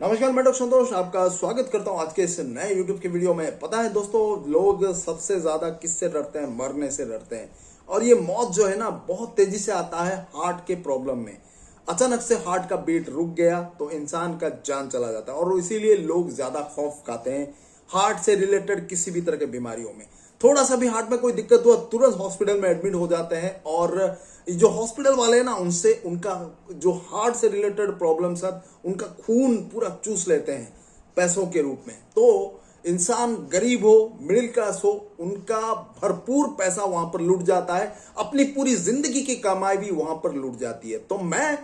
नमस्कार, मैं डॉक्टर संतोष आपका स्वागत करता हूं आज के इस नए YouTube के वीडियो में। पता है दोस्तों, लोग सबसे ज्यादा किससे डरते हैं? मरने से डरते हैं। और ये मौत जो है ना, बहुत तेजी से आता है हार्ट के प्रॉब्लम में। अचानक से हार्ट का बीट रुक गया तो इंसान का जान चला जाता है, और इसीलिए लोग ज्यादा खौफ खाते हैं हार्ट से रिलेटेड किसी भी तरह की बीमारियों में। थोड़ा सा भी हार्ट में कोई दिक्कत हुआ तुरंत हॉस्पिटल में एडमिट हो जाते हैं, और जो हॉस्पिटल वाले हैं ना, उनसे उनका जो हार्ट से रिलेटेड प्रॉब्लम्स है उनका खून पूरा चूस लेते हैं पैसों के रूप में। तो इंसान गरीब हो, मिडिल क्लास हो, उनका भरपूर पैसा वहां पर लूट जाता है, अपनी पूरी जिंदगी की कमाई भी वहां पर लूट जाती है। तो मैं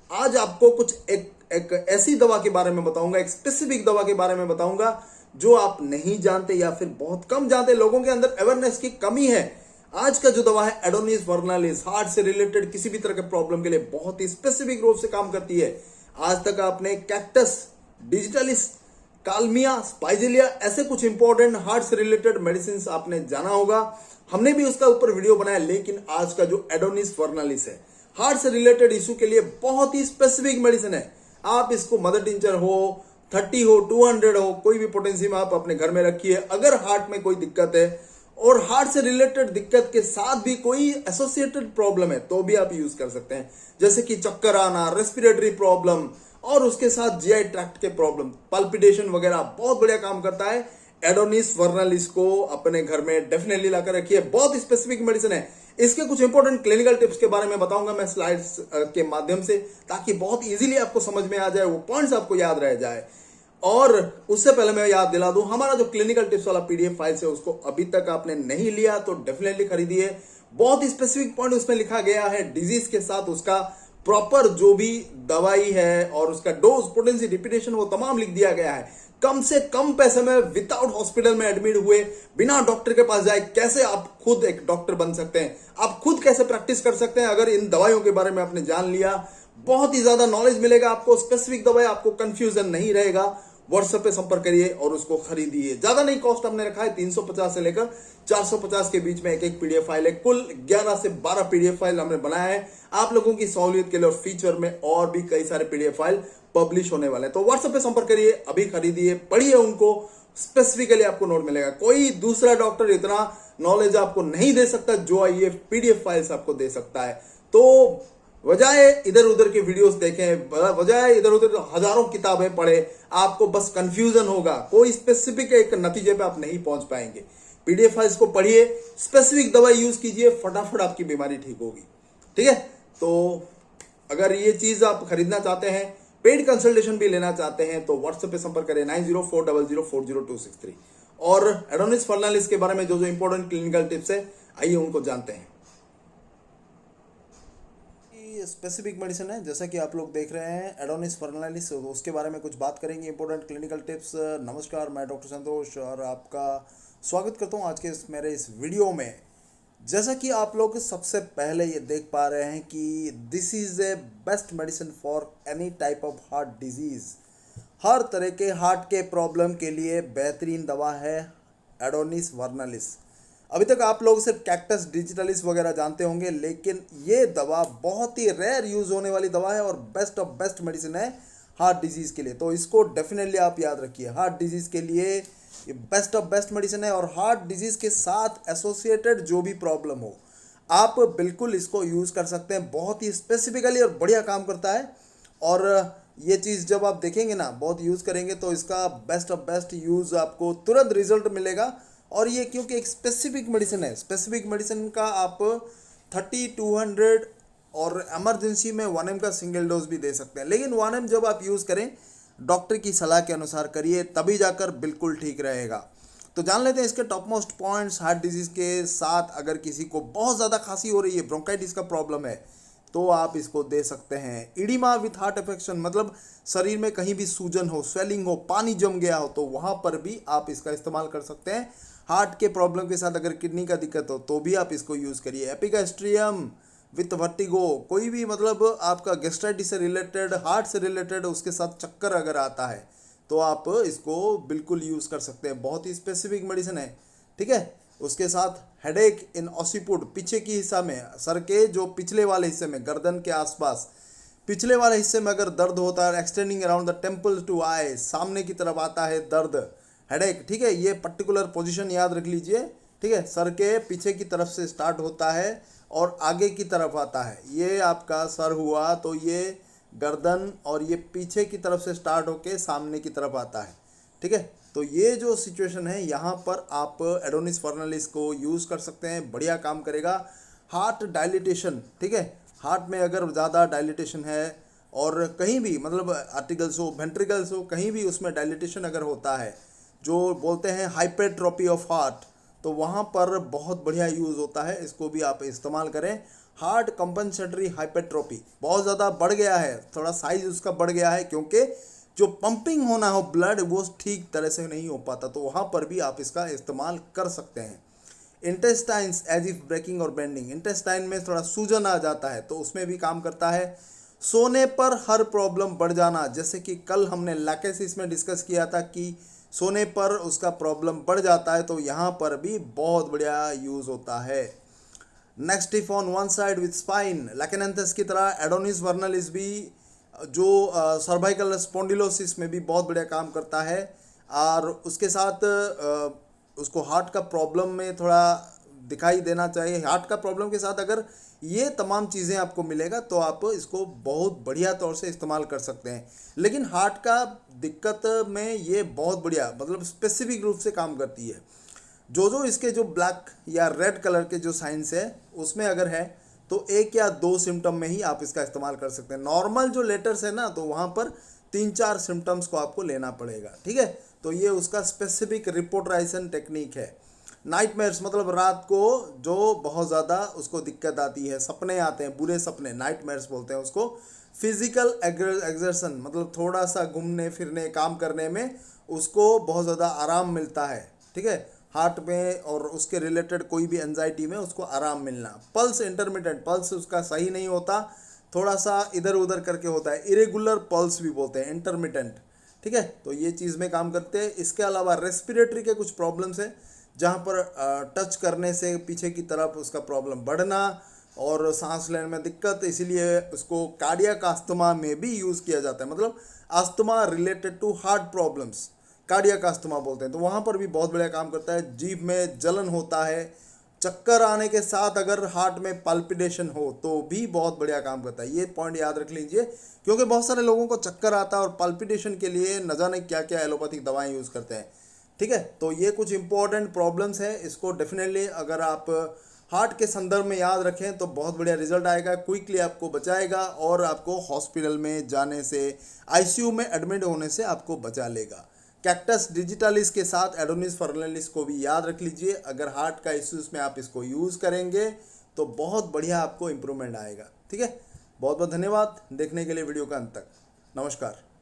आज आपको कुछ एक ऐसी दवा के बारे में बताऊंगा, एक स्पेसिफिक दवा के बारे में बताऊंगा जो आप नहीं जानते या फिर बहुत कम जानते। लोगों के अंदर अवेयरनेस की कमी है। आज का जो दवा है एडोनिस वर्नालिस, हार्ट से रिलेटेड किसी भी तरह के प्रॉब्लम के लिए बहुत ही स्पेसिफिक रूप से काम करती है। आज तक आपने कैक्टस, डिजिटलिस, कालमिया, स्पाइजेलिया ऐसे कुछ इंपॉर्टेंट हार्ट से रिलेटेड मेडिसिन आपने जाना होगा। हमने भी उसका ऊपर वीडियो बनाया, लेकिन आज का जो एडोनिस वर्नालिस है, हार्ट से रिलेटेड इश्यू के लिए बहुत ही स्पेसिफिक मेडिसिन है। आप इसको मदर टिंचर हो, 30 हो, 200 हो, कोई भी पोटेंसी में आप अपने घर में रखिए। अगर हार्ट में कोई दिक्कत है और हार्ट से रिलेटेड दिक्कत के साथ भी कोई एसोसिएटेड प्रॉब्लम है तो भी आप यूज कर सकते हैं, जैसे कि चक्कर आना, रेस्पिरेटरी प्रॉब्लम, और उसके साथ जीआई ट्रैक्ट के प्रॉब्लम, पल्पिटेशन वगैरह। बहुत बढ़िया काम करता है एडोनिस वर्नालिस को अपने घर में डेफिनेटली लाकर रखिए। बहुत स्पेसिफिक मेडिसिन है। इसके कुछ इंपॉर्टेंट क्लिनिकल टिप्स के बारे में बताऊंगा मैं स्लाइड्स के माध्यम से, ताकि बहुत इजीली आपको समझ में आ जाए, वो पॉइंट्स आपको याद रह जाए। और उससे पहले मैं याद दिला दूं, हमारा जो क्लिनिकल टिप्स वाला पीडीएफ फाइल है उसको अभी तक आपने नहीं लिया तो डेफिनेटली खरीदिए। बहुत ही स्पेसिफिक पॉइंट उसमें लिखा गया है, डिजीज के साथ उसका प्रॉपर जो भी दवाई है और उसका डोज, पोटेंसी, रिपीटेशन, वो तमाम लिख दिया गया है। कम से कम पैसे में, विदाउट हॉस्पिटल में एडमिट हुए, बिना डॉक्टर के पास जाए, कैसे आप खुद एक डॉक्टर बन सकते हैं, आप खुद कैसे प्रैक्टिस कर सकते हैं अगर इन दवाइयों के बारे में आपने जान लिया। बहुत ही ज्यादा नॉलेज मिलेगा आपको, स्पेसिफिक दवाई, आपको कंफ्यूजन नहीं रहेगा। व्हाट्सएप पे संपर्क करिए और उसको खरीदिए। ज्यादा नहीं कॉस्ट हमने रखा है, 350 से लेकर 450 के बीच में एक एक पीडीएफ फाइल है। कुल 11 से 12 पीडीएफ फाइल हमने बनाया है आप लोगों की सहूलियत के लिए, और फ्यूचर में और भी कई सारे पीडीएफ फाइल पब्लिश होने वाले हैं। तो व्हाट्सएप पे संपर्क करिए, अभी खरीदिए, पढ़िए उनको, स्पेसिफिकली आपको नोट मिलेगा। कोई दूसरा डॉक्टर इतना नॉलेज आपको नहीं दे सकता जो ये पीडीएफ फाइल्स आपको दे सकता है। तो बजाय इधर उधर के वीडियोस देखें, बजाय इधर उधर हजारों किताबें पढ़े, आपको बस कंफ्यूजन होगा, कोई स्पेसिफिक एक नतीजे पे आप नहीं पहुंच पाएंगे। पीडीएफ फाइल्स को पढ़िए, स्पेसिफिक दवाई यूज कीजिए, फटाफट आपकी बीमारी ठीक होगी। ठीक है, तो अगर ये चीज आप खरीदना चाहते हैं, पेड कंसल्टेशन भी लेना चाहते हैं, तो व्हाट्सएप पे संपर्क करें 9040040263। और एडोनिस वर्नालिस के बारे में जो जो इंपॉर्टेंट क्लिनिकल टिप्स है, आइए उनको जानते हैं। स्पेसिफिक मेडिसिन है, जैसा कि आप लोग देख रहे हैं एडोनिस वर्नालिस, उसके बारे में कुछ बात करेंगे, इंपॉर्टेंट क्लिनिकल टिप्स। नमस्कार, मैं डॉक्टर संतोष और आपका स्वागत करता हूं आज के मेरे इस वीडियो में। जैसा कि आप लोग सबसे पहले ये देख पा रहे हैं कि this is a best medicine for any type of heart disease. हर तरह के हार्ट के प्रॉब्लम के लिए बेहतरीन दवा है एडोनिस वर्नालिस। अभी तक आप लोग सिर्फ कैक्टस, डिजिटलिस वगैरह जानते होंगे, लेकिन ये दवा बहुत ही रेयर यूज होने वाली दवा है और बेस्ट ऑफ बेस्ट मेडिसिन है हार्ट डिजीज के लिए। तो इसको डेफिनेटली आप याद रखिए, हार्ट डिजीज के लिए ये बेस्ट ऑफ बेस्ट मेडिसिन है। और हार्ट डिजीज के साथ एसोसिएटेड जो भी प्रॉब्लम हो, आप बिल्कुल इसको यूज कर सकते हैं। बहुत ही स्पेसिफिकली और बढ़िया काम करता है। और ये चीज़ जब आप देखेंगे ना, बहुत यूज़ करेंगे, तो इसका बेस्ट ऑफ बेस्ट यूज़ आपको तुरंत रिजल्ट मिलेगा। और ये क्योंकि एक स्पेसिफिक मेडिसिन है, स्पेसिफिक मेडिसिन का आप 30, 200 और इमरजेंसी में 1 mg का सिंगल डोज भी दे सकते हैं। लेकिन 1 mg जब आप यूज़ करें, डॉक्टर की सलाह के अनुसार करिए, तभी जाकर बिल्कुल ठीक रहेगा। तो जान लेते हैं इसके top most points. Heart disease के साथ अगर किसी को बहुत ज़्यादा खांसी हो रही है, ब्रोंकाइटिस का प्रॉब्लम है, तो आप इसको दे सकते हैं। इडिमा विथ हार्ट अफेक्शन, मतलब शरीर में कहीं भी सूजन हो, स्वेलिंग हो, पानी जम गया हो, तो वहाँ पर भी आप इसका इस्तेमाल कर सकते हैं। हार्ट के प्रॉब्लम के साथ अगर किडनी का दिक्कत हो तो भी आप इसको यूज़ करिए। एपिगास्ट्रियम विथ वर्टिगो, कोई भी मतलब आपका गैस्ट्राइटिस से रिलेटेड, हार्ट से रिलेटेड, उसके साथ चक्कर अगर आता है तो आप इसको बिल्कुल यूज़ कर सकते हैं। बहुत ही स्पेसिफिक मेडिसिन है। ठीक है, उसके साथ हेडेक इन ऑसिपुट, पीछे की हिस्सा में, सर के जो पिछले वाले हिस्से में, गर्दन के आसपास पिछले वाले हिस्से में अगर दर्द होता है, extending around the temple to eye, सामने की तरफ आता है दर्द, हेडेक, ठीक है। ये पर्टिकुलर पोजीशन याद रख लीजिए, ठीक है। सर के पीछे की तरफ से स्टार्ट होता है और आगे की तरफ आता है। ये आपका सर हुआ, तो ये गर्दन, और ये पीछे की तरफ से स्टार्ट होके सामने की तरफ आता है, ठीक है। तो ये जो सिचुएशन है, यहाँ पर आप एडोनिस फर्नालिस को यूज़ कर सकते हैं, बढ़िया काम करेगा। हार्ट डायलिटेशन, ठीक है, हार्ट में अगर ज़्यादा डायलिटेशन है और कहीं भी मतलब आर्टिकल्स हो, वेंट्रिकल्स हो, कहीं भी उसमें डायलिटेशन अगर होता है, जो बोलते हैं हाइपरट्रोपी ऑफ हार्ट, तो वहाँ पर बहुत बढ़िया यूज़ होता है। इसको भी आप इस्तेमाल करें। हार्ट कंपनसेटरी हाइपरट्रोपी बहुत ज़्यादा बढ़ गया है, थोड़ा साइज उसका बढ़ गया है, क्योंकि जो पंपिंग होना हो ब्लड वो ठीक तरह से नहीं हो पाता, तो वहाँ पर भी आप इसका इस्तेमाल कर सकते हैं। इंटेस्टाइन्स एज इफ ब्रेकिंग और बेंडिंग, इंटेस्टाइन में थोड़ा सूजन आ जाता है तो उसमें भी काम करता है। सोने पर हर प्रॉब्लम बढ़ जाना, जैसे कि कल हमने लैकेसिस में डिस्कस किया था कि सोने पर उसका प्रॉब्लम बढ़ जाता है, तो यहाँ पर भी बहुत बढ़िया यूज़ होता है। Next if on one side with spine, लैकेनेंथस की तरह एडोनिस वर्नालिस भी जो सर्वाइकल स्पॉन्डिलोसिस में भी बहुत बढ़िया काम करता है। और उसके साथ उसको हार्ट का प्रॉब्लम में थोड़ा दिखाई देना चाहिए। हार्ट का प्रॉब्लम के साथ अगर ये तमाम चीज़ें आपको मिलेगा तो आप इसको बहुत बढ़िया तौर से इस्तेमाल कर सकते हैं। लेकिन हार्ट का दिक्कत में ये बहुत बढ़िया मतलब स्पेसिफिक रूप से काम करती है। जो इसके जो ब्लैक या रेड कलर के जो साइंस है उसमें अगर है तो 1 या 2 सिम्टम में ही आप इसका इस्तेमाल कर सकते हैं। नॉर्मल जो लेटर्स है ना, तो वहाँ पर 3-4 सिम्टम्स को आपको लेना पड़ेगा, ठीक है। तो ये उसका स्पेसिफिक रिपोर्टराइजेशन टेक्निक है। नाइटमेयर्स मतलब रात को जो बहुत ज़्यादा उसको दिक्कत आती है, सपने आते हैं, बुरे सपने, नाइटमेयर्स बोलते हैं उसको। फिजिकल एग्जर्शन मतलब थोड़ा सा घूमने फिरने काम करने में उसको बहुत ज़्यादा आराम मिलता है, ठीक है। हार्ट में और उसके रिलेटेड कोई भी एंजाइटी में उसको आराम मिलना। पल्स इंटरमिटेंट, पल्स उसका सही नहीं होता, थोड़ा सा इधर उधर करके होता है, इरेगुलर पल्स भी बोलते हैं, इंटरमिटेंट, ठीक है। तो ये चीज़ में काम करते हैं। इसके अलावा रेस्पिरेटरी के कुछ प्रॉब्लम्स हैं, जहाँ पर टच करने से पीछे की तरफ उसका प्रॉब्लम बढ़ना और सांस लेने में दिक्कत, इसीलिए उसको कार्डियक अस्थमा में भी यूज़ किया जाता है। मतलब asthma related to heart problems, cardiac asthma बोलते हैं, तो वहाँ पर भी बहुत बढ़िया काम करता है। जीभ में जलन होता है, चक्कर आने के साथ अगर हार्ट में पल्पिटेशन हो तो भी बहुत बढ़िया काम करता है। ये पॉइंट याद रख लीजिए, क्योंकि बहुत सारे लोगों को चक्कर आता है और पल्पिटेशन के लिए न जाने क्या क्या एलोपैथिक दवाएं यूज़ करते हैं, ठीक है। तो ये कुछ इंपॉर्टेंट प्रॉब्लम्स हैं, इसको डेफिनेटली अगर आप हार्ट के संदर्भ में याद रखें तो बहुत बढ़िया रिजल्ट आएगा, क्विकली आपको बचाएगा और आपको हॉस्पिटल में जाने से, आईसीयू में एडमिट होने से आपको बचा लेगा। कैक्टस डिजिटालिस के साथ एडोनिस फर्नालिस को भी याद रख लीजिए। अगर हार्ट का इश्यूज में आप इसको यूज़ करेंगे तो बहुत बढ़िया आपको इम्प्रूवमेंट आएगा, ठीक है। बहुत बहुत धन्यवाद देखने के लिए वीडियो का अंत तक। नमस्कार।